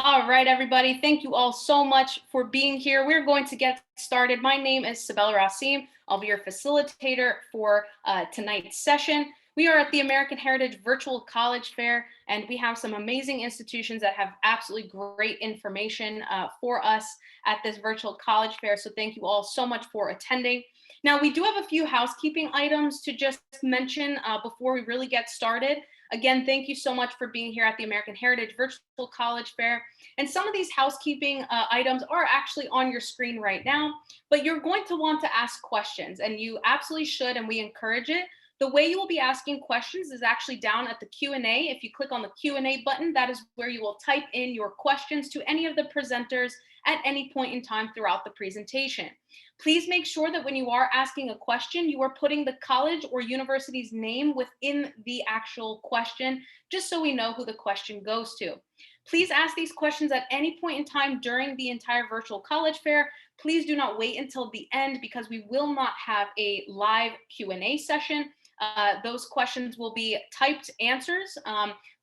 All right, everybody. Thank you all so much for being here. We're going to get started. My name is Sibel Rasim. I'll be your facilitator for tonight's session. We are at the American Heritage Virtual College Fair, and we have some amazing institutions that have absolutely great information for us at this virtual college fair. So thank you all so much for attending. Now, we do have a few housekeeping items to just mention before we really get started. Again, thank you so much for being here at the American Heritage Virtual College Fair. And some of these housekeeping items are actually on your screen right now, but you're going to want to ask questions, and you absolutely should, and we encourage it. The way you will be asking questions is actually down at the Q&A. If you click on the Q&A button, that is where you will type in your questions to any of the presenters at any point in time throughout the presentation. Please make sure that when you are asking a question, you are putting the college or university's name within the actual question, just so we know who the question goes to. Please ask these questions at any point in time during the entire virtual college fair. Please do not wait until the end because we will not have a live Q&A session. Those questions will be typed answers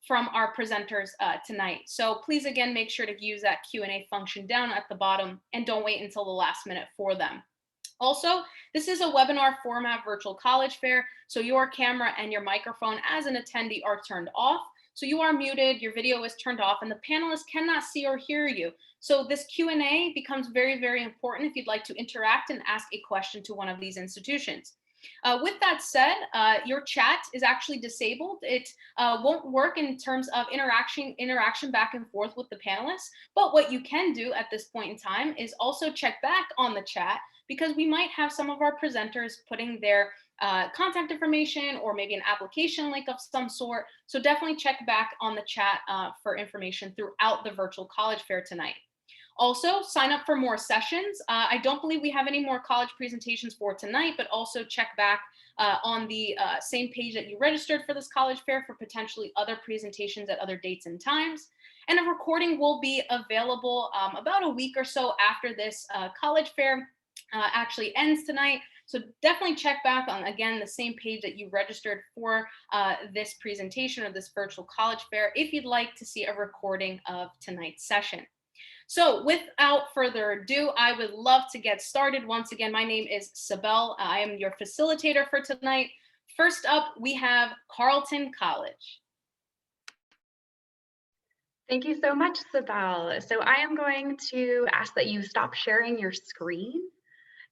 from our presenters tonight. So please, again, make sure to use that Q&A function down at the bottom and don't wait until the last minute for them. Also, this is a webinar format virtual college fair, so your camera and your microphone as an attendee are turned off. So you are muted, your video is turned off, and the panelists cannot see or hear you. So this Q&A becomes very, very important if you'd like to interact and ask a question to one of these institutions. With that said, your chat is actually disabled. It won't work in terms of interaction back and forth with the panelists. But what you can do at this point in time is also check back on the chat, because we might have some of our presenters putting their contact information or maybe an application link of some sort. So definitely check back on the chat for information throughout the virtual college fair tonight. Also, sign up for more sessions. I don't believe we have any more college presentations for tonight, but also check back on the same page that you registered for this college fair for potentially other presentations at other dates and times. And a recording will be available about a week or so after this college fair actually ends tonight. So definitely check back on, again, the same page that you registered for this presentation or this virtual college fair if you'd like to see a recording of tonight's session. So without further ado, I would love to get started. Once again, my name is Sibel. I am your facilitator for tonight. First up, we have Carleton College. Thank you so much, Sibel. So I am going to ask that you stop sharing your screen.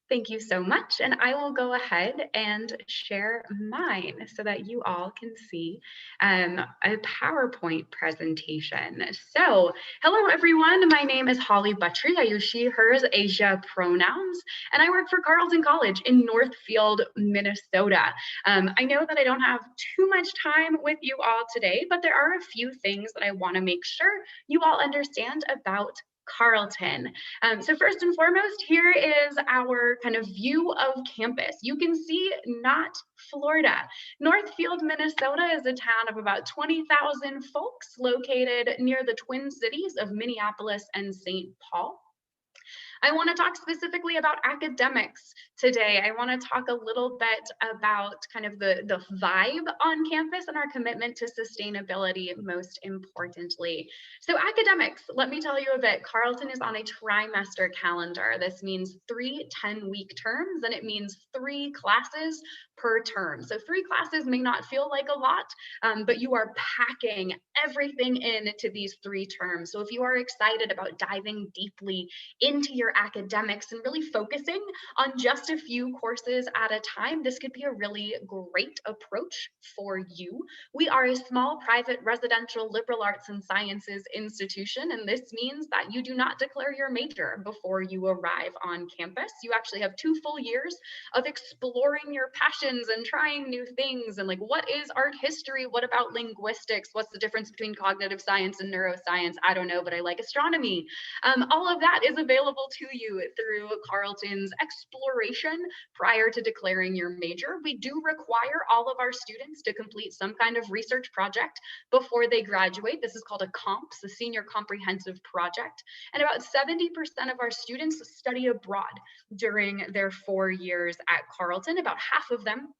Thank you so much. And I will go ahead and share mine so that you all can see a PowerPoint presentation. So hello, everyone. My name is Holly Buttry. I use she, hers, Asia pronouns, and I work for Carleton College in Northfield, Minnesota. I know that I don't have too much time with you all today, but there are a few things that I want to make sure you all understand about Carleton. So first and foremost, here is our kind of view of campus. You can see not Florida. Northfield, Minnesota is a town of about 20,000 folks located near the Twin Cities of Minneapolis and St. Paul. I want to talk specifically about academics today. I want to talk a little bit about kind of the vibe on campus and our commitment to sustainability, most importantly. So academics, let me tell you a bit. Carleton is on a trimester calendar. This means 3 10-week terms, and it means 3 classes per term. So 3 classes may not feel like a lot, but you are packing everything into these 3 terms. So if you are excited about diving deeply into your academics and really focusing on just a few courses at a time, this could be a really great approach for you. We are a small private residential liberal arts and sciences institution, and this means that you do not declare your major before you arrive on campus. You actually have 2 full years of exploring your passions and trying new things, and like, what is art history? What about linguistics? What's the difference between cognitive science and neuroscience? I don't know, but I like astronomy. All of that is available to you through Carleton's exploration prior to declaring your major. We do require all of our students to complete some kind of research project before they graduate. This is called a COMPS, a Senior Comprehensive Project. And about 70% of our students study abroad during their 4 years at Carleton. About half of them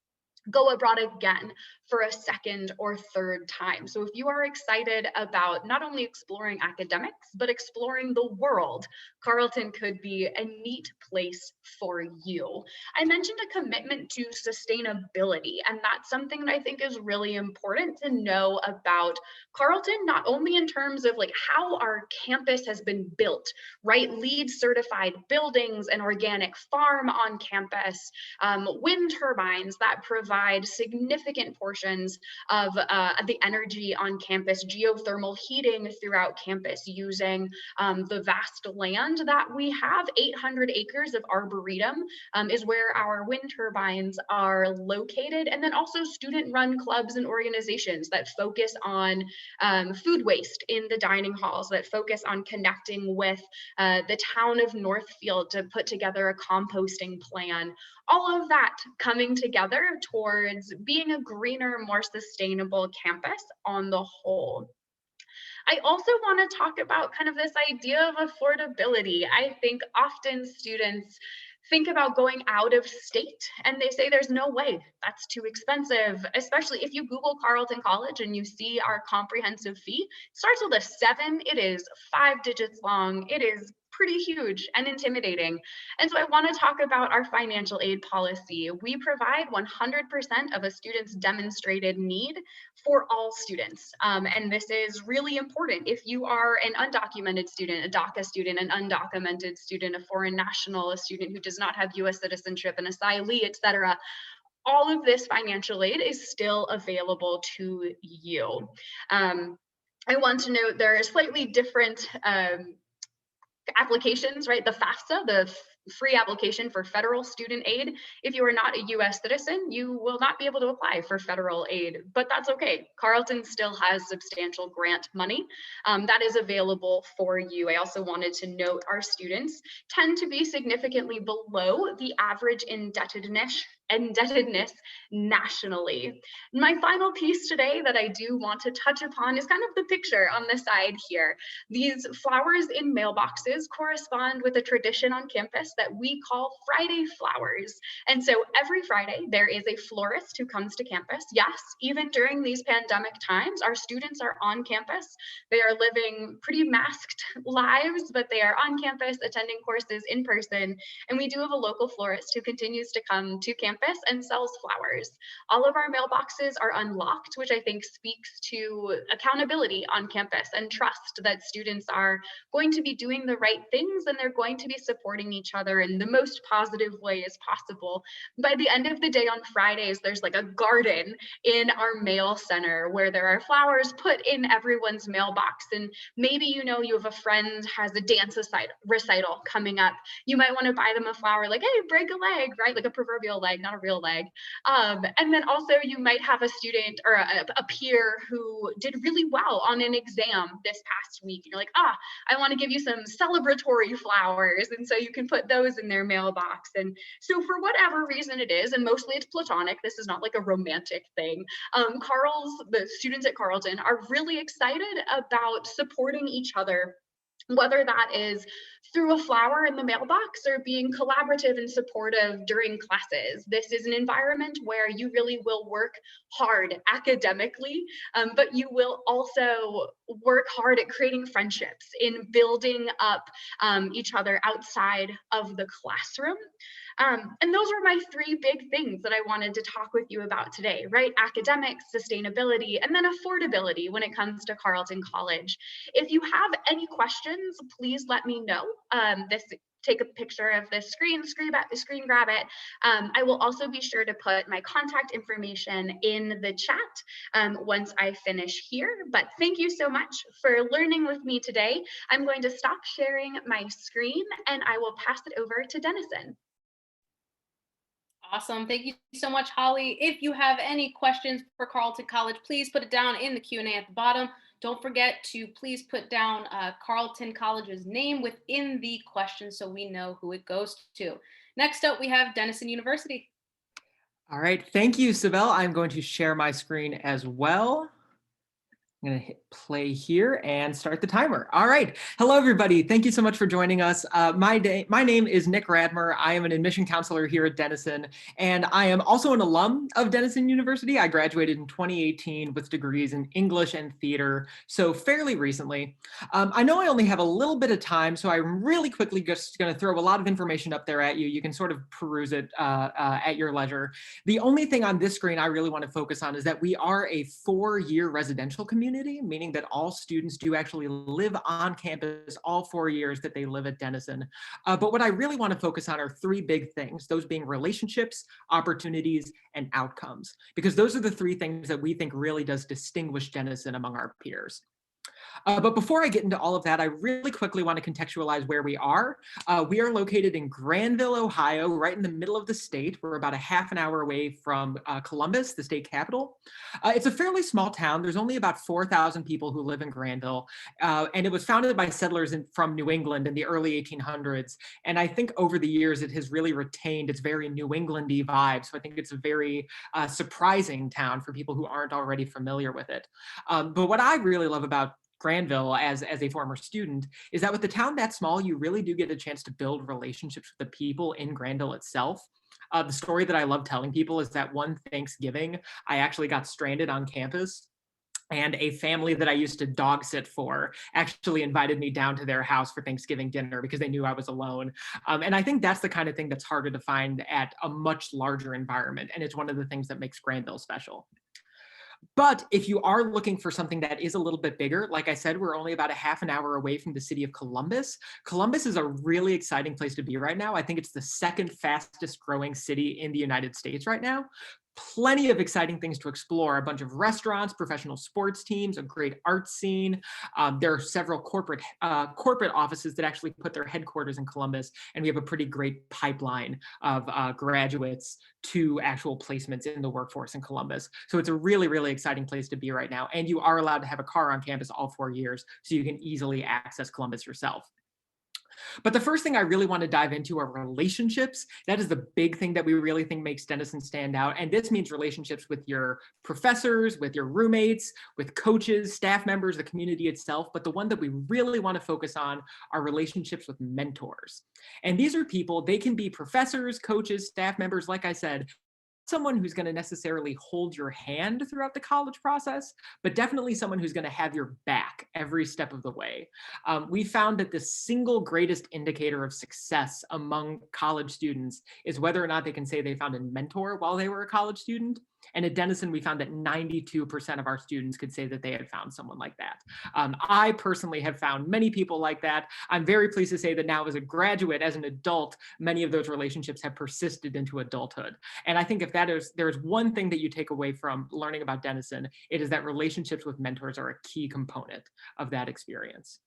go abroad again for a second or third time. So if you are excited about not only exploring academics, but exploring the world, Carleton could be a neat place for you. I mentioned a commitment to sustainability, and that's something that I think is really important to know about Carleton, not only in terms of like how our campus has been built, right? LEED certified buildings, an organic farm on campus, wind turbines that provide significant portions of the energy on campus, geothermal heating throughout campus using the vast land that we have. 800 acres of arboretum is where our wind turbines are located. And then also student-run clubs and organizations that focus on food waste in the dining halls, that focus on connecting with the town of Northfield to put together a composting plan. All of that coming together towards being a greener, more sustainable campus on the whole. I also want to talk about kind of this idea of affordability. I think often students think about going out of state and they say there's no way, that's too expensive, especially if you Google Carleton College and you see our comprehensive fee. It starts with a 7, it is 5 digits long, it is pretty huge and intimidating. And so I want to talk about our financial aid policy. We provide 100% of a student's demonstrated need for all students. And this is really important. If you are an undocumented student, a DACA student, an undocumented student, a foreign national, a student who does not have US citizenship, an asylee, etc., all of this financial aid is still available to you. I want to note there are slightly different applications, right? The FAFSA, the free application for federal student aid. If you are not a US citizen, you will not be able to apply for federal aid, but that's okay. Carleton still has substantial grant money that is available for you. I also wanted to note our students tend to be significantly below the average indebtedness nationally. My final piece today that I do want to touch upon is kind of the picture on the side here. These flowers in mailboxes correspond with a tradition on campus that we call Friday flowers. And so every Friday, there is a florist who comes to campus. Yes, even during these pandemic times, our students are on campus. They are living pretty masked lives, but they are on campus, attending courses in person. And we do have a local florist who continues to come to campus and sells flowers. All of our mailboxes are unlocked, which I think speaks to accountability on campus and trust that students are going to be doing the right things and they're going to be supporting each other in the most positive way as possible. By the end of the day on Fridays, there's like a garden in our mail center where there are flowers put in everyone's mailbox. And maybe you know you have a friend has a dance recital coming up. You might want to buy them a flower like, hey, break a leg, right? Like a proverbial leg, not a real leg. And then also you might have a student or a peer who did really well on an exam this past week. And you're like, I want to give you some celebratory flowers. And so you can put those in their mailbox. And so for whatever reason it is, and mostly it's platonic, this is not like a romantic thing. The students at Carleton are really excited about supporting each other, whether that is through a flower in the mailbox or being collaborative and supportive during classes. This is an environment where you really will work hard academically, but you will also work hard at creating friendships, in building up each other outside of the classroom. And those are my 3 big things that I wanted to talk with you about today, right? Academics, sustainability, and then affordability when it comes to Carleton College. If you have any questions, please let me know. Take a picture of the screen grab it. I will also be sure to put my contact information in the chat once I finish here. But thank you so much for learning with me today. I'm going to stop sharing my screen and I will pass it over to Dennison. Awesome. Thank you so much, Holly. If you have any questions for Carleton College, please put it down in the Q&A at the bottom. Don't forget to please put down Carleton College's name within the question so we know who it goes to. Next up, we have Denison University. All right. Thank you, Sibel. I'm going to share my screen as well. I'm going to hit play here and start the timer. All right. Hello, everybody. Thank you so much for joining us. My name is Nick Radmer. I am an admission counselor here at Denison, and I am also an alum of Denison University. I graduated in 2018 with degrees in English and theater, so fairly recently. I know I only have a little bit of time, so I'm really quickly just going to throw a lot of information up there at you. You can sort of peruse it at your leisure. The only thing on this screen I really want to focus on is that we are a 4-year residential community, meaning that all students do actually live on campus all 4 years that they live at Denison. But what I really want to focus on are 3 big things, those being relationships, opportunities, and outcomes, because those are the 3 things that we think really does distinguish Denison among our peers. But before I get into all of that, I really quickly want to contextualize where we are. We are located in Granville, Ohio, right in the middle of the state. We're about a half an hour away from Columbus, the state capital. It's a fairly small town. There's only about 4,000 people who live in Granville, and it was founded by settlers from New England in the early 1800s. And I think over the years, it has really retained its very New England-y vibe. So I think it's a very surprising town for people who aren't already familiar with it. But what I really love about Granville as a former student is that with the town that small, you really do get a chance to build relationships with the people in Granville itself. The story that I love telling people is that one Thanksgiving, I actually got stranded on campus, and a family that I used to dog sit for actually invited me down to their house for Thanksgiving dinner because they knew I was alone. And I think that's the kind of thing that's harder to find at a much larger environment. And it's one of the things that makes Granville special. But if you are looking for something that is a little bit bigger, like I said, we're only about a half an hour away from the city of Columbus. Columbus is a really exciting place to be right now. I think it's the second fastest growing city in the United States right now. Plenty of exciting things to explore, a bunch of restaurants, professional sports teams, a great art scene. There are several corporate offices that actually put their headquarters in Columbus, and we have a pretty great pipeline of graduates to actual placements in the workforce in Columbus. So it's a really, really exciting place to be right now. And you are allowed to have a car on campus all 4 years, so you can easily access Columbus yourself. But the first thing I really want to dive into are relationships. That is the big thing that we really think makes Denison stand out. And this means relationships with your professors, with your roommates, with coaches, staff members, the community itself. But the one that we really want to focus on are relationships with mentors. And these are people, they can be professors, coaches, staff members, like I said, someone who's going to necessarily hold your hand throughout the college process, but definitely someone who's going to have your back every step of the way. We found that the single greatest indicator of success among college students is whether or not they can say they found a mentor while they were a college student. And at Denison, we found that 92% of our students could say that they had found someone like that. I personally have found many people like that. I'm very pleased to say that now as a graduate, as an adult, many of those relationships have persisted into adulthood. And I think if there's one thing that you take away from learning about Denison, it is that relationships with mentors are a key component of that experience.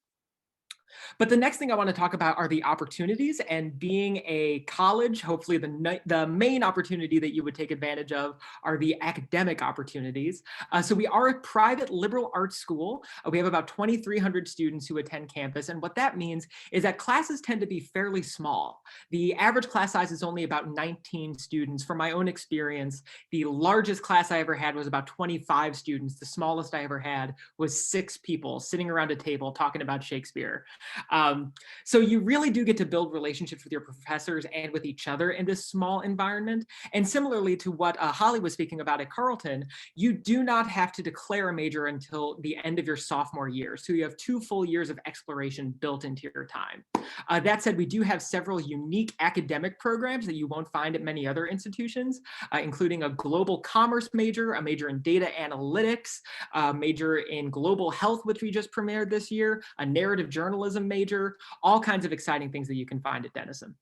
But the next thing I want to talk about are the opportunities, and being a college, hopefully the main opportunity that you would take advantage of are the academic opportunities. So we are a private liberal arts school. We have about 2,300 students who attend campus. And what that means is that classes tend to be fairly small. The average class size is only about 19 students. From my own experience, the largest class I ever had was about 25 students. The smallest I ever had was 6 people sitting around a table talking about Shakespeare. So you really do get to build relationships with your professors and with each other in this small environment. And similarly to what Holly was speaking about at Carleton, you do not have to declare a major until the end of your sophomore year. So you have 2 full years of exploration built into your time. That said, we do have several unique academic programs that you won't find at many other institutions, including a global commerce major, a major in data analytics, a major in global health, which we just premiered this year, a narrative journalism major, all kinds of exciting things that you can find at Denison.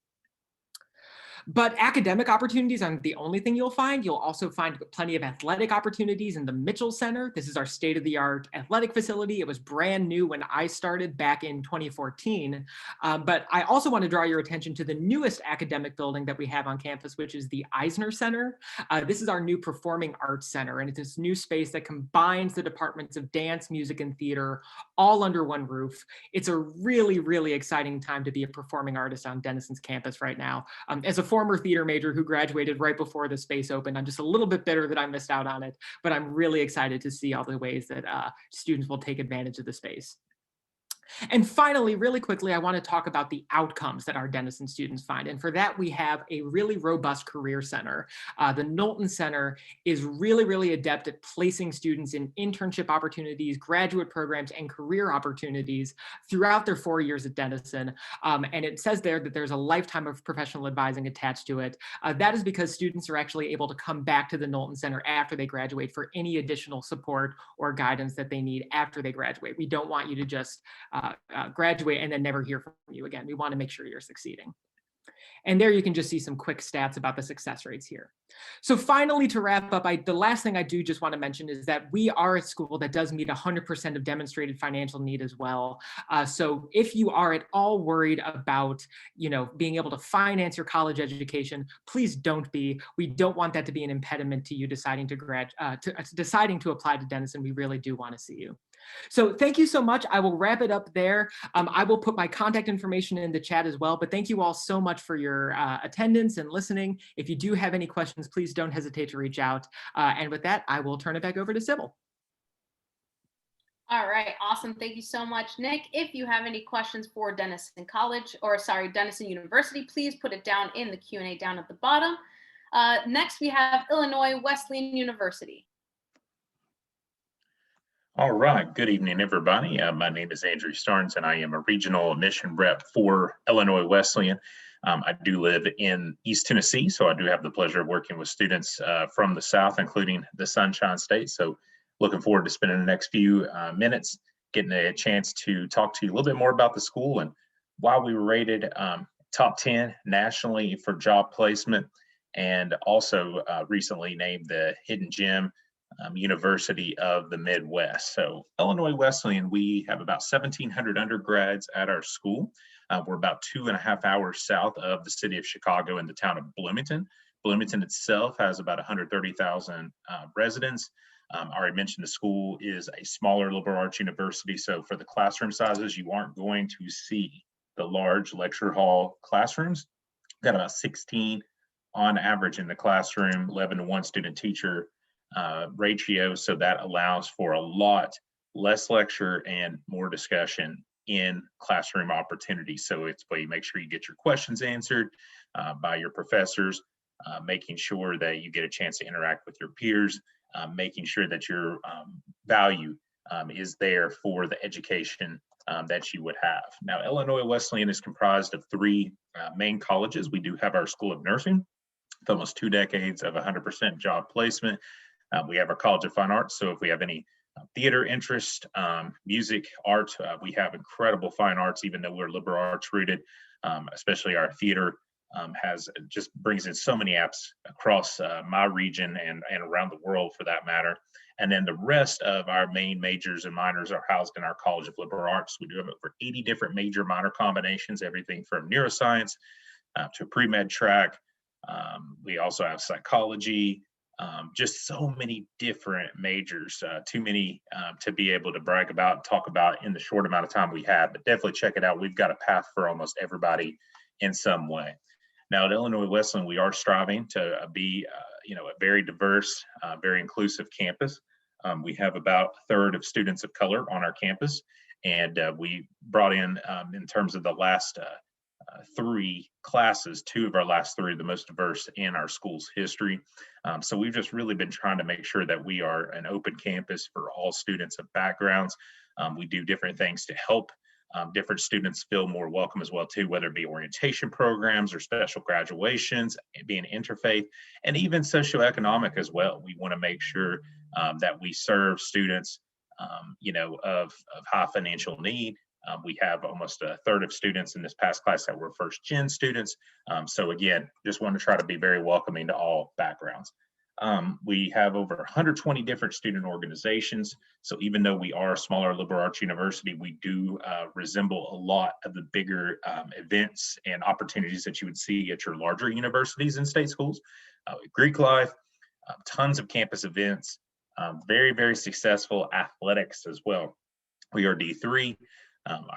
But academic opportunities aren't the only thing you'll find. You'll also find plenty of athletic opportunities in the Mitchell Center. This is our state-of-the-art athletic facility. It was brand new when I started back in 2014. But I also want to draw your attention to the newest academic building that we have on campus, which is the Eisner Center. This is our new performing arts center, and it's this new space that combines the departments of dance, music, and theater all under one roof. It's a really, really exciting time to be a performing artist on Denison's campus right now. As a former theater major who graduated right before the space opened. I'm just a little bit bitter that I missed out on it, but I'm really excited to see all the ways that students will take advantage of the space. And finally, really quickly, I want to talk about the outcomes that our Denison students find. And for that, we have a really robust career center. The Knowlton Center is really, really adept at placing students in internship opportunities, graduate programs, and career opportunities throughout their 4 years at Denison. And it says there that there's a lifetime of professional advising attached to it. That is because students are actually able to come back to the Knowlton Center after they graduate for any additional support or guidance that they need after they graduate. We don't want you to just graduate and then never hear from you again. We want to make sure you're succeeding. And there you can just see some quick stats about the success rates here. So finally, to wrap up, the last thing I do just want to mention is that we are a school that does meet 100% of demonstrated financial need as well. So if you are at all worried about, being able to finance your college education, please don't be. We don't want that to be an impediment to you deciding to apply to Denison. We really do want to see you. So thank you so much. I will wrap it up there. I will put my contact information in the chat as well, but thank you all so much for your attendance and listening. If you do have any questions, please don't hesitate to reach out. And with that, I will turn it back over to Sybil. All right, awesome. Thank you so much, Nick. If you have any questions for Denison University, please put it down in the Q&A down at the bottom. Next, we have Illinois Wesleyan University. All right, good evening, everybody. My name is Andrew Starnes, and I am a regional admission rep for Illinois Wesleyan. I do live in East Tennessee, so I do have the pleasure of working with students from the South, including the Sunshine State. So looking forward to spending the next few minutes getting a chance to talk to you a little bit more about the school and why we were rated top 10 nationally for job placement, and also recently named the Hidden Gem University of the Midwest. So Illinois Wesleyan, we have about 1,700 undergrads at our school. We're about 2.5 hours south of the city of Chicago in the town of Bloomington. Bloomington itself has about 130,000 residents. I already mentioned the school is a smaller liberal arts university. So for the classroom sizes, you aren't going to see the large lecture hall classrooms. We've got about 16 on average in the classroom, 11 to 1 student teacher ratio, so that allows for a lot less lecture and more discussion in classroom opportunities. So it's where you make sure you get your questions answered by your professors, making sure that you get a chance to interact with your peers, making sure that your value is there for the education that you would have. Now, Illinois Wesleyan is comprised of 3 main colleges. We do have our School of Nursing with almost 2 decades of 100% job placement. We have our College of Fine Arts, so if we have any theater interest, music, art, we have incredible fine arts, even though we're liberal arts rooted, especially our theater just brings in so many apps across my region and around the world for that matter. And then the rest of our main majors and minors are housed in our College of Liberal Arts. We do have over 80 different major minor combinations, everything from neuroscience to pre-med track. We also have psychology, just so many different majors, too many to be able to brag about and talk about in the short amount of time we have, but definitely check it out. We've got a path for almost everybody in some way. Now at Illinois Wesleyan, we are striving to be a very diverse, very inclusive campus. We have about a third of students of color on our campus, and we brought in terms of the last 3 classes, 2 of our last 3 are the most diverse in our school's history. So we've just really been trying to make sure that we are an open campus for all students of backgrounds. We do different things to help different students feel more welcome as well too, whether it be orientation programs or special graduations, being interfaith, and even socioeconomic as well. We want to make sure that we serve students of high financial need. We have almost a third of students in this past class that were first gen students. So again, just want to try to be very welcoming to all backgrounds. We have over 120 different student organizations. So even though we are a smaller liberal arts university, we do resemble a lot of the bigger events and opportunities that you would see at your larger universities and state schools. Greek life, tons of campus events, very, very successful athletics as well. We are D3.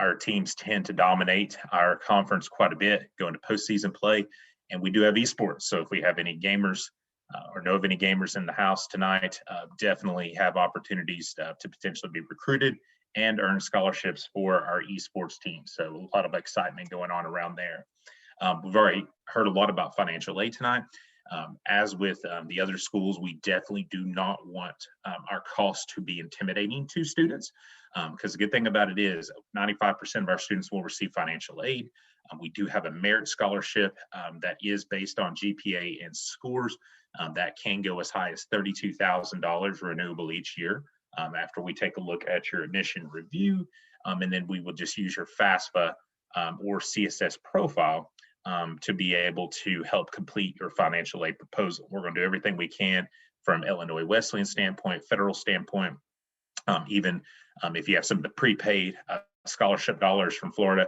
Our teams tend to dominate our conference quite a bit, go into postseason play, And we do have esports. So if we have any gamers or know of any gamers in the house tonight, definitely have opportunities to potentially be recruited and earn scholarships for our esports team. So a lot of excitement going on around there. We've already heard a lot about financial aid tonight. As with the other schools, we definitely do not want our costs to be intimidating to students, because the good thing about it is 95% of our students will receive financial aid. We do have a merit scholarship that is based on GPA and scores that can go as high as $32,000 renewable each year after we take a look at your admission review. And then we will just use your FAFSA or CSS profile to be able to help complete your financial aid proposal. We're going to do everything we can from Illinois Wesleyan standpoint, federal standpoint, even if you have some of the prepaid scholarship dollars from Florida,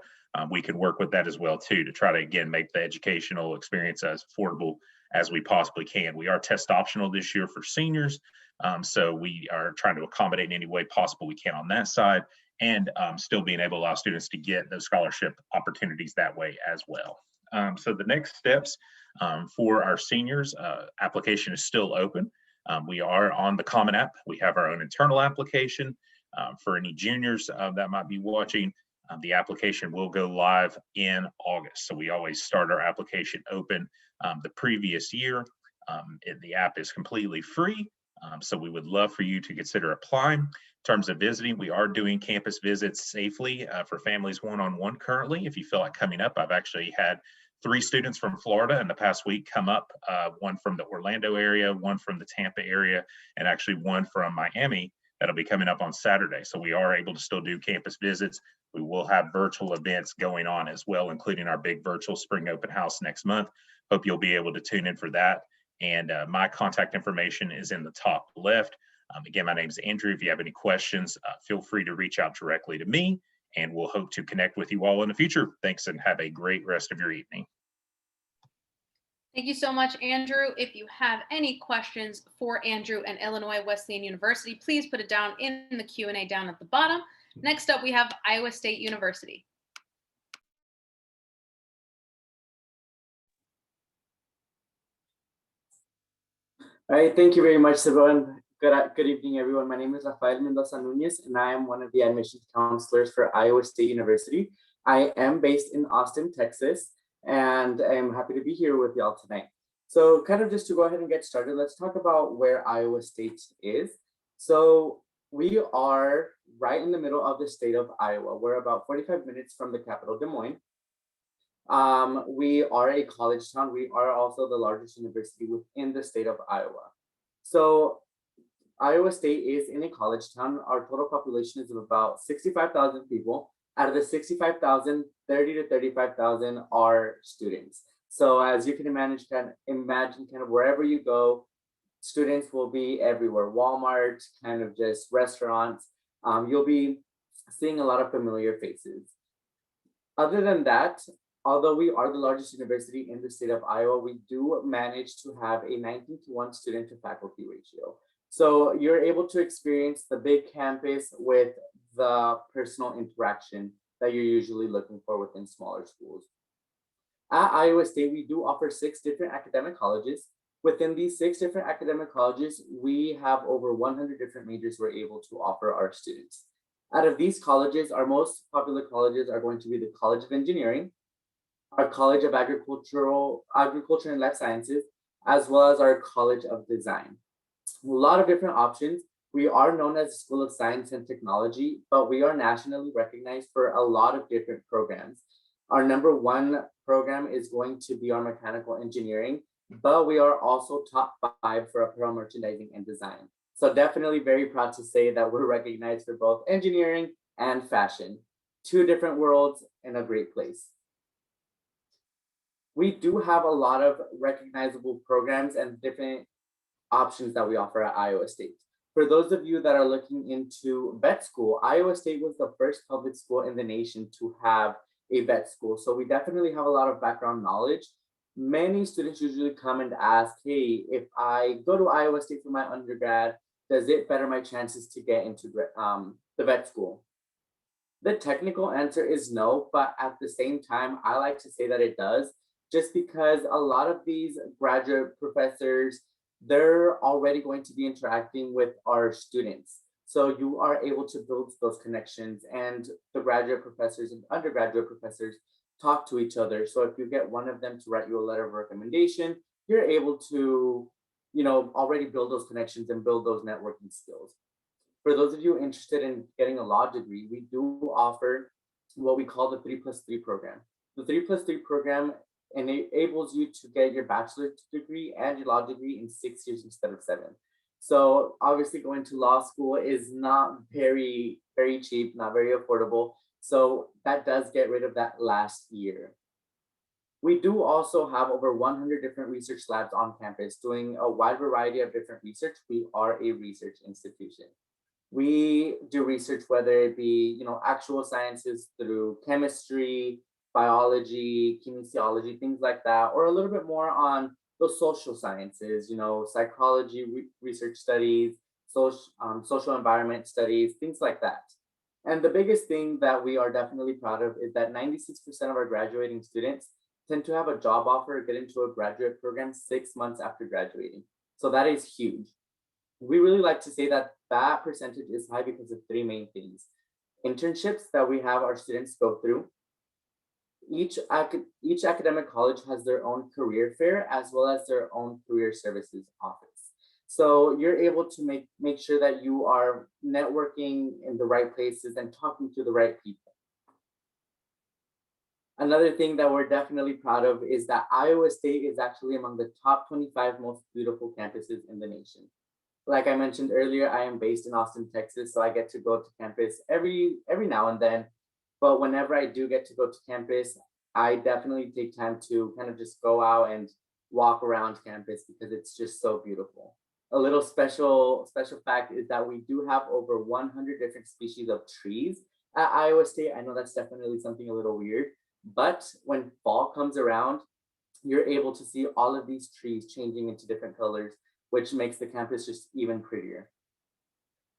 we can work with that as well too, to try to, again, make the educational experience as affordable as we possibly can. We are test optional this year for seniors, so we are trying to accommodate in any way possible we can on that side, and still being able to allow students to get those scholarship opportunities that way as well. So the next steps for our seniors, application is still open. We are on the Common App. We have our own internal application. For any juniors that might be watching, the application will go live in August. So we always start our application open the previous year. The app is completely free. So we would love for you to consider applying. In terms of visiting, we are doing campus visits safely for families one-on-one currently. If you feel like coming up, I've actually had 3 students from Florida in the past week come up, one from the Orlando area, one from the Tampa area, and actually one from Miami that'll be coming up on Saturday. So we are able to still do campus visits. We will have virtual events going on as well, including our big virtual spring open house next month. Hope you'll be able to tune in for that. And my contact information is in the top left. Again, my name is Andrew. If you have any questions, feel free to reach out directly to me, and we'll hope to connect with you all in the future. Thanks, and have a great rest of your evening. Thank you so much, Andrew. If you have any questions for Andrew and Illinois Wesleyan University, please put it down in the Q&A down at the bottom. Next up, we have Iowa State University. All right, thank you very much, Siobhan. Good evening, everyone. My name is Rafael Mendoza Nunez, and I am one of the admissions counselors for Iowa State University. I am based in Austin, Texas, and I'm happy to be here with y'all tonight. So kind of just to go ahead and get started, let's talk about where Iowa State is. So we are right in the middle of the state of Iowa. We're about 45 minutes from the capital, Des Moines. We are a college town. We are also the largest university within the state of Iowa. So Iowa State is in a college town. Our total population is of about 65,000 people. Out of the 65,000, 30 to 35,000 are students. So as you can imagine kind of wherever you go, students will be everywhere. Walmart, kind of just restaurants. You'll be seeing a lot of familiar faces. Other than that, although we are the largest university in the state of Iowa, we do manage to have a 19-to-1 student to faculty ratio. So you're able to experience the big campus with the personal interaction that you're usually looking for within smaller schools. At Iowa State, we do offer 6 different academic colleges. Within these 6 different academic colleges, we have over 100 different majors we're able to offer our students. Out of these colleges, our most popular colleges are going to be the College of Engineering, our College of Agriculture and Life Sciences, as well as our College of Design. A lot of different options. We are known as the School of Science and Technology, but we are nationally recognized for a lot of different programs. Our number 1 program is going to be our mechanical engineering, but we are also top 5 for apparel merchandising and design. So definitely very proud to say that we're recognized for both engineering and fashion. 2 different worlds in a great place. We do have a lot of recognizable programs and different options that we offer at Iowa State. For those of you that are looking into vet school, Iowa State was the first public school in the nation to have a vet school. So we definitely have a lot of background knowledge. Many students usually come and ask, hey, if I go to Iowa State for my undergrad, does it better my chances to get into the vet school? The technical answer is no, but at the same time, I like to say that it does, just because a lot of these graduate professors, they're already going to be interacting with our students. So you are able to build those connections, and the graduate professors and undergraduate professors talk to each other. So if you get one of them to write you a letter of recommendation, you're able to, already build those connections and build those networking skills. For those of you interested in getting a law degree, we do offer what we call the 3+3 program. The 3+3 program enables you to get your bachelor's degree and your law degree in 6 years instead of 7. So obviously going to law school is not very, very cheap, not very affordable. So that does get rid of that last year. We do also have over 100 different research labs on campus doing a wide variety of different research. We are a research institution. We do research, whether it be, actual sciences through chemistry, biology, kinesiology, things like that, or a little bit more on the social sciences, psychology, research studies, social environment studies, things like that. And the biggest thing that we are definitely proud of is that 96% of our graduating students tend to have a job offer or get into a graduate program 6 months after graduating. So that is huge. We really like to say that that percentage is high because of 3 main things. Internships that we have our students go through. Each academic college has their own career fair as well as their own career services office. So you're able to make sure that you are networking in the right places and talking to the right people. Another thing that we're definitely proud of is that Iowa State is actually among the top 25 most beautiful campuses in the nation. Like I mentioned earlier, I am based in Austin, Texas, so I get to go to campus every now and then. But whenever I do get to go to campus, I definitely take time to kind of just go out and walk around campus because it's just so beautiful. A little special fact is that we do have over 100 different species of trees at Iowa State. I know that's definitely something a little weird, but when fall comes around, you're able to see all of these trees changing into different colors, which makes the campus just even prettier.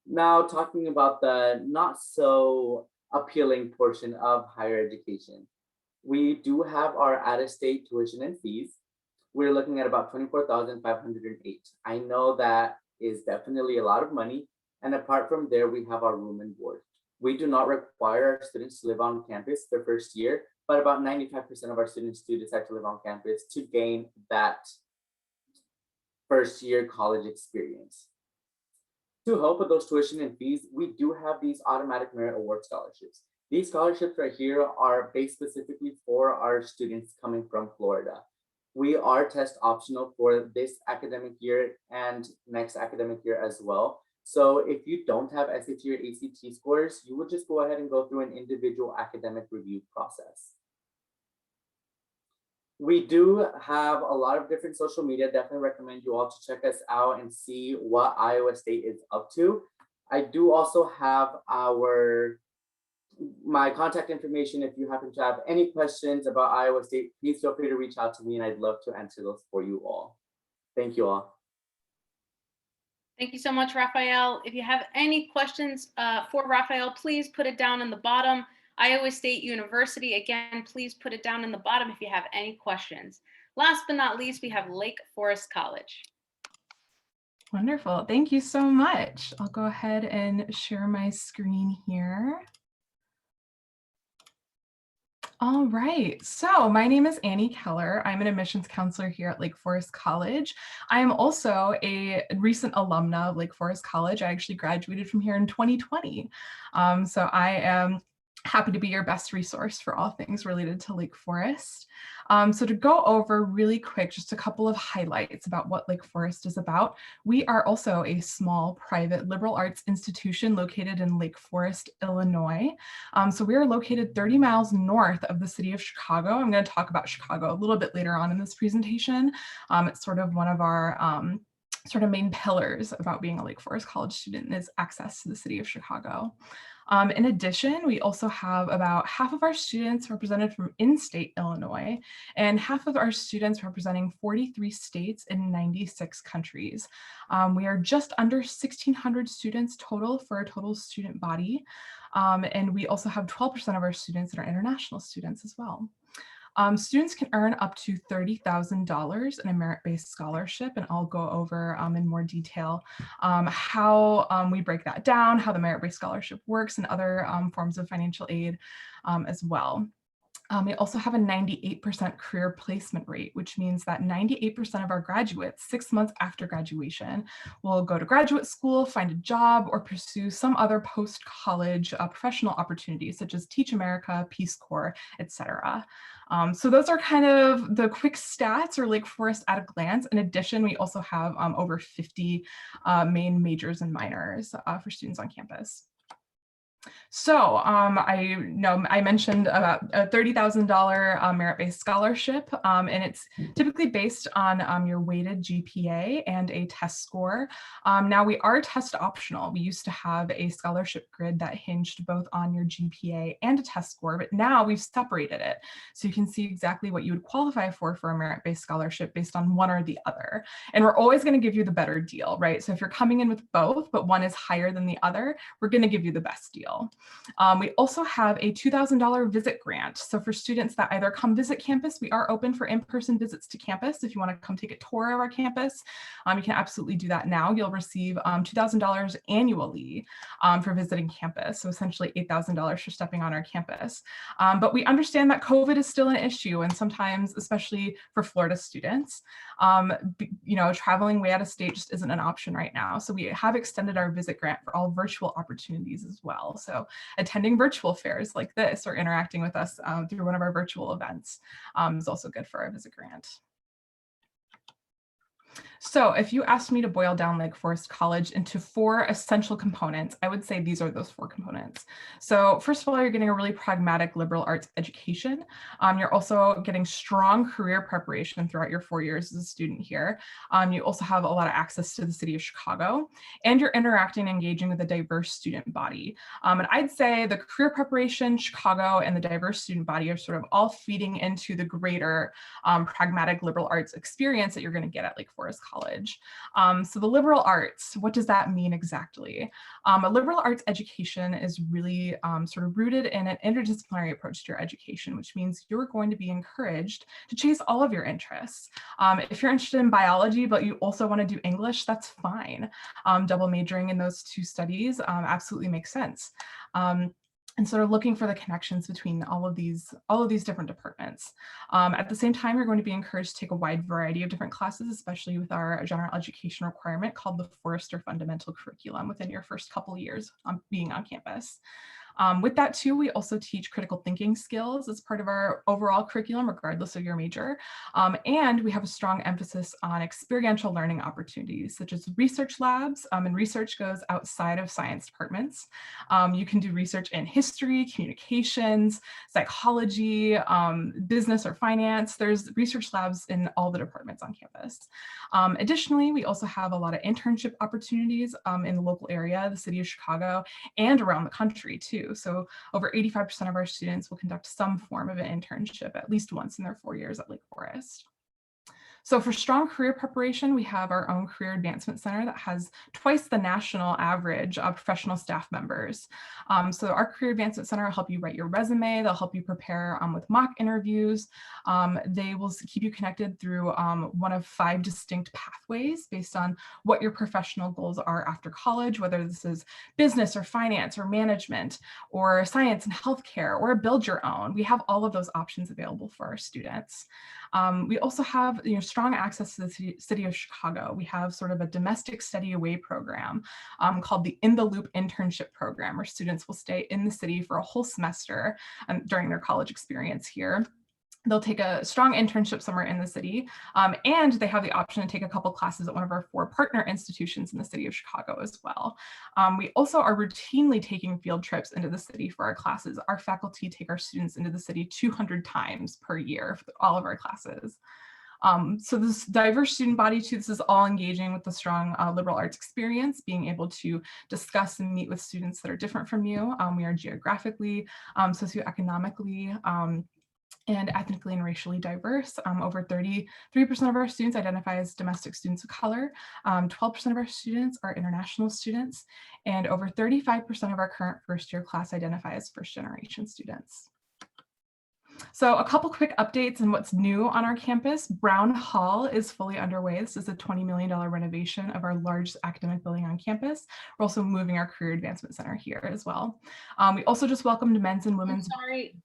Now, talking about the not so appealing portion of higher education, we do have our out-of-state tuition and fees. We're looking at about $24,508. I know that is definitely a lot of money. And apart from there, we have our room and board. We do not require our students to live on campus their first year, but about 95% of our students do decide to live on campus to gain that first year college experience. To help with those tuition and fees, we do have these automatic merit award scholarships. These scholarships right here are based specifically for our students coming from Florida. We are test optional for this academic year and next academic year as well. So if you don't have SAT or ACT scores, you would just go ahead and go through an individual academic review process. We do have a lot of different social media. Definitely recommend you all to check us out and see what Iowa State is up to. I do also have my contact information. If you happen to have any questions about Iowa State, please feel free to reach out to me and I'd love to answer those for you all. Thank you all. Thank you so much, Raphael. If you have any questions for Raphael, please put it down in the bottom. Iowa State University, again, please put it down in the bottom if you have any questions. Last but not least, we have Lake Forest College. Wonderful. Thank you so much. I'll go ahead and share my screen here. All right, so my name is Annie Keller. I'm an admissions counselor here at Lake Forest College. I am also a recent alumna of Lake Forest College. I actually graduated from here in 2020. So I am happy to be your best resource for all things related to Lake Forest. So to go over really quick, just a couple of highlights about what Lake Forest is about. We are also a small private liberal arts institution located in Lake Forest, Illinois. So we are located 30 miles north of the city of Chicago. I'm going to talk about Chicago a little bit later on in this presentation. It's sort of one of our sort of main pillars about being a Lake Forest College student is access to the city of Chicago. In addition, we also have about half of our students represented from in-state Illinois and half of our students representing 43 states in 96 countries. We are just under 1,600 students total for a total student body. And we also have 12% of our students that are international students as well. Students can earn up to $30,000 in a merit-based scholarship, and I'll go over in more detail how we break that down, how the merit-based scholarship works, and other forms of financial aid as well. We also have a 98% career placement rate, which means that 98% of our graduates 6 months after graduation will go to graduate school, find a job, or pursue some other post-college professional opportunities such as Teach America, Peace Corps, etc. So those are kind of the quick stats, or Lake Forest at a glance. In addition, we also have over 50 main majors and minors for students on campus. So I mentioned about a $30,000 merit-based scholarship, and it's typically based on your weighted GPA and a test score. Now we are test optional. We used to have a scholarship grid that hinged both on your GPA and a test score, but now we've separated it. So you can see exactly what you would qualify for a merit-based scholarship based on one or the other. And we're always going to give you the better deal, right? So if you're coming in with both, but one is higher than the other, we're going to give you the best deal. We also have a $2,000 visit grant. So for students that either come visit campus, we are open for in-person visits to campus. If you want to come take a tour of our campus, you can absolutely do that now. You'll receive $2,000 annually for visiting campus. So essentially $8,000 for stepping on our campus. But we understand that COVID is still an issue, and sometimes, especially for Florida students, traveling way out of state just isn't an option right now. So we have extended our visit grant for all virtual opportunities as well. So attending virtual fairs like this or interacting with us through one of our virtual events is also good for our visit grant. So if you asked me to boil down Lake Forest College into 4 essential components, I would say these are those 4 components. So first of all, you're getting a really pragmatic liberal arts education. You're also getting strong career preparation throughout your 4 years as a student here. You also have a lot of access to the city of Chicago, and you're interacting and engaging with a diverse student body. And I'd say the career preparation, Chicago, and the diverse student body are sort of all feeding into the greater pragmatic liberal arts experience that you're going to get at Lake Forest College. So the liberal arts, what does that mean exactly? A liberal arts education is really sort of rooted in an interdisciplinary approach to your education, which means you're going to be encouraged to chase all of your interests. If you're interested in biology, but you also want to do English, that's fine. Double majoring in those 2 studies absolutely makes sense. And sort of looking for the connections between all of these different departments. At the same time, you're going to be encouraged to take a wide variety of different classes, especially with our general education requirement called the Forrester Fundamental Curriculum within your first couple of years being on campus. With that too, we also teach critical thinking skills as part of our overall curriculum, regardless of your major. And we have a strong emphasis on experiential learning opportunities, such as research labs, and research goes outside of science departments. You can do research in history, communications, psychology, business or finance. There's research labs in all the departments on campus. Additionally, we also have a lot of internship opportunities in the local area, the city of Chicago, and around the country too. So over 85% of our students will conduct some form of an internship at least once in their 4 years at Lake Forest. So for strong career preparation, we have our own career advancement center that has twice the national average of professional staff members. So our career advancement center will help you write your resume. They'll help you prepare with mock interviews. They will keep you connected through one of 5 distinct pathways based on what your professional goals are after college, whether this is business or finance or management or science and healthcare or build your own. We have all of those options available for our students. We also have strong access to the city of Chicago. We have sort of a domestic study away program called the In the Loop internship program, where students will stay in the city for a whole semester during their college experience here. They'll take a strong internship somewhere in the city, and they have the option to take a couple classes at one of our 4 partner institutions in the city of Chicago as well. We also are routinely taking field trips into the city for our classes. Our faculty take our students into the city 200 times per year for all of our classes. So this diverse student body too, this is all engaging with the strong liberal arts experience, being able to discuss and meet with students that are different from you. We are geographically, socioeconomically, and ethnically and racially diverse. Over 33% of our students identify as domestic students of color. 12% of our students are international students, and over 35% of our current first-year class identify as first-generation students. So a couple quick updates on what's new on our campus. Brown Hall is fully underway. This is a $20 million renovation of our largest academic building on campus. We're also moving our Career Advancement Center here as well. We also just welcomed men's and women's.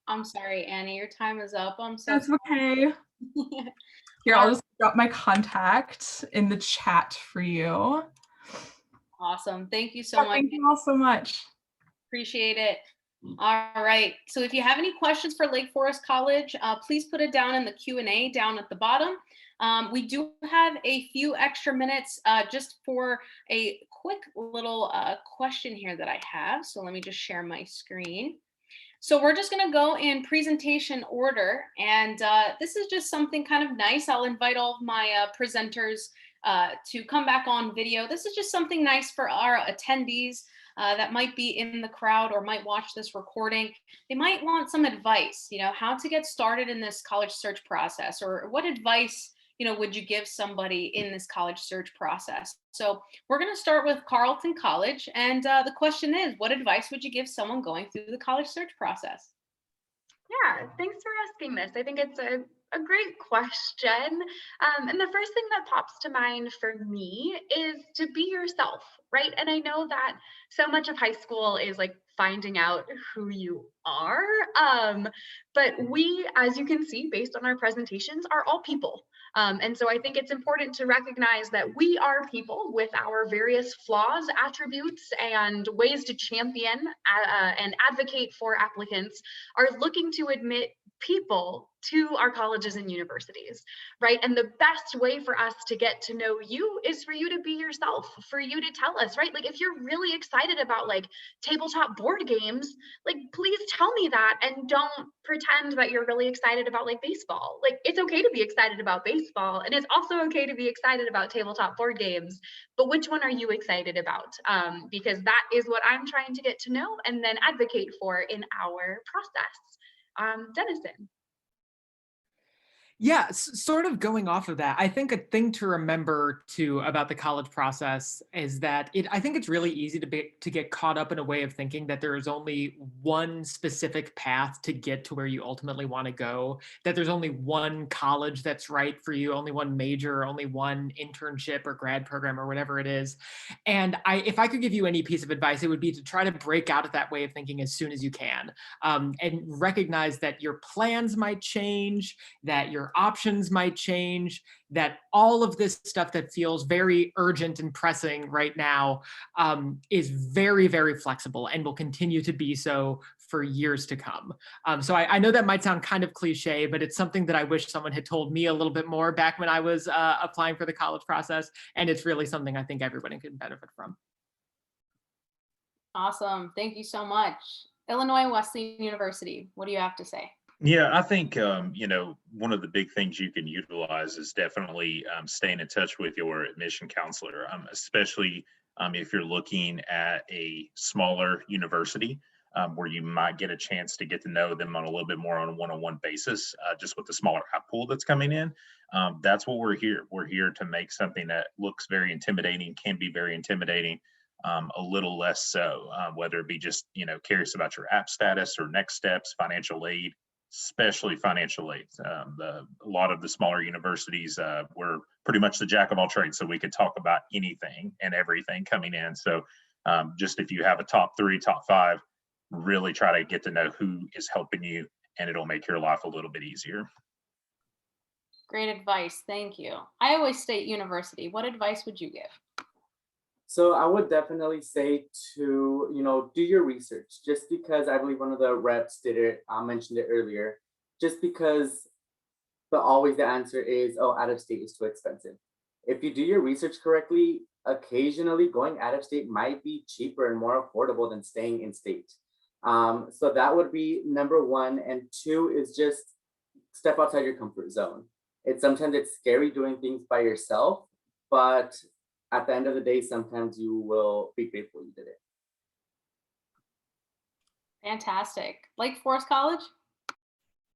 I'm sorry, Annie, your time is up. I'm so That's okay. Here, I'll just drop my contact in the chat for you. Awesome. Thank you so much. Thank you all so much. Appreciate it. All right. So if you have any questions for Lake Forest College, please put it down in the Q&A down at the bottom. We do have a few extra minutes just for a quick little question here that I have. So let me just share my screen. So we're just going to go in presentation order. And this is just something kind of nice. I'll invite all of my presenters to come back on video. This is just something nice for our attendees that might be in the crowd or might watch this recording. They might want some advice, how to get started in this college search process, or what advice, would you give somebody in this college search process? So we're going to start with Carleton College. And the question is, what advice would you give someone going through the college search process? Yeah, thanks for asking this. I think it's a great question. And the first thing that pops to mind for me is to be yourself, right? And I know that so much of high school is like finding out who you are. But we, as you can see, based on our presentations, are all people. And so I think it's important to recognize that we are people with our various flaws, attributes, and ways to champion and advocate for applicants are looking to admit people to our colleges and universities, right? And the best way for us to get to know you is for you to be yourself, for you to tell us, right? Like if you're really excited about like tabletop board games, like please tell me that, and don't pretend that you're really excited about like baseball. Like it's okay to be excited about baseball, and it's also okay to be excited about tabletop board games, but which one are you excited about? Because that is what I'm trying to get to know and then advocate for in our process. Dennison. Yeah, sort of going off of that, I think a thing to remember too about the college process is that I think it's really easy to get caught up in a way of thinking that there is only one specific path to get to where you ultimately want to go, that there's only one college that's right for you, only one major, only one internship or grad program or whatever it is. And if I could give you any piece of advice, it would be to try to break out of that way of thinking as soon as you can, and recognize that your plans might change, that your options might change, that all of this stuff that feels very urgent and pressing right now is very, very flexible and will continue to be so for years to come. So I know that might sound kind of cliche, but it's something that I wish someone had told me a little bit more back when I was applying for the college process. And it's really something I think everybody could benefit from. Awesome. Thank you so much. Illinois Wesleyan University, what do you have to say? Yeah, I think, one of the big things you can utilize is definitely staying in touch with your admission counselor, especially if you're looking at a smaller university where you might get a chance to get to know them on a little bit more on a one-on-one basis, just with the smaller app pool that's coming in. That's what we're here. We're here to make something that looks very intimidating, can be very intimidating, a little less so, whether it be just, curious about your app status or next steps, financial aid, especially financial aid. A lot of the smaller universities, we're pretty much the jack of all trades, so we could talk about anything and everything coming in. So just if you have a top 3, top 5, really try to get to know who is helping you, and it'll make your life a little bit easier. Great advice. Thank you. Iowa State University, what advice would you give? So I would definitely say to, do your research, just because I believe one of the reps did it, I mentioned it earlier, just because always the answer is, oh, out of state is too expensive. If you do your research correctly, occasionally going out of state might be cheaper and more affordable than staying in state. So that would be number 1. And 2 is just step outside your comfort zone. Sometimes it's scary doing things by yourself, but at the end of the day, sometimes you will be grateful you did it. Fantastic. Lake Forest College?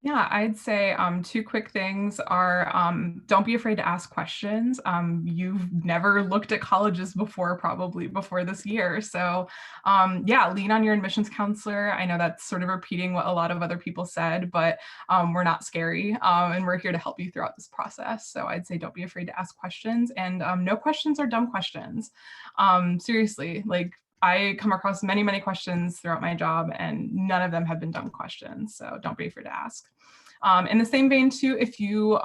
Yeah, I'd say two quick things are don't be afraid to ask questions. You've never looked at colleges before, probably before this year. So yeah, lean on your admissions counselor. I know that's sort of repeating what a lot of other people said, but we're not scary and we're here to help you throughout this process. So I'd say don't be afraid to ask questions, and no questions are dumb questions. Seriously, like I come across many, many questions throughout my job, and none of them have been dumb questions. So don't be afraid to ask. In the same vein too, if you,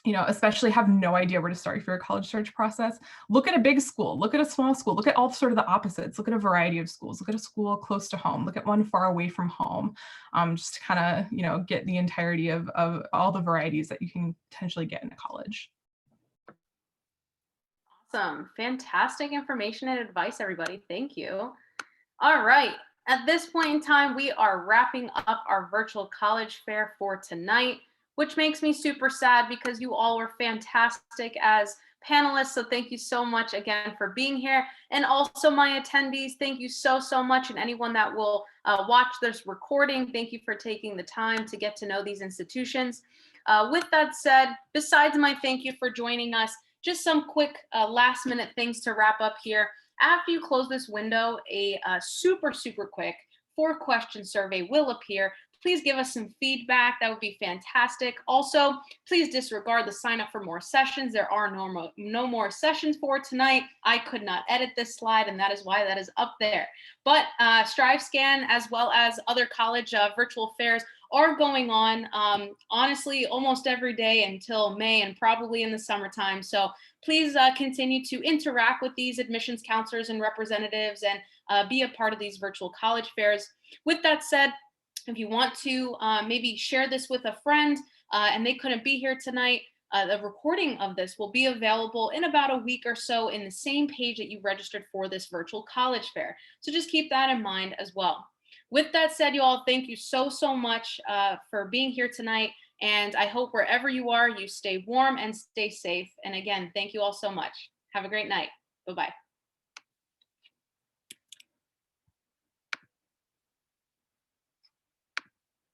especially have no idea where to start for your college search process, look at a big school, look at a small school, look at all sort of the opposites, look at a variety of schools, look at a school close to home, look at one far away from home, just to kind of, get the entirety of all the varieties that you can potentially get in a college. Awesome. Fantastic information and advice, everybody. Thank you. All right. At this point in time, we are wrapping up our virtual college fair for tonight, which makes me super sad because you all were fantastic as panelists. So thank you so much again for being here. And also my attendees, thank you so, so much. And anyone that will watch this recording, thank you for taking the time to get to know these institutions. With that said, besides my thank you for joining us, just some quick last minute things to wrap up here. After you close this window, a super, super quick 4-question survey will appear. Please give us some feedback. That would be fantastic. Also, please disregard the sign up for more sessions. There are no more sessions for tonight. I could not edit this slide, and that is why that is up there. But StriveScan, as well as other college virtual fairs, are going on, honestly, almost every day until May and probably in the summertime. So please continue to interact with these admissions counselors and representatives and be a part of these virtual college fairs. With that said, if you want to maybe share this with a friend and they couldn't be here tonight, the recording of this will be available in about a week or so in the same page that you registered for this virtual college fair. So just keep that in mind as well. With that said, you all, thank you so, so much for being here tonight. And I hope wherever you are, you stay warm and stay safe. And again, thank you all so much. Have a great night. Bye-bye.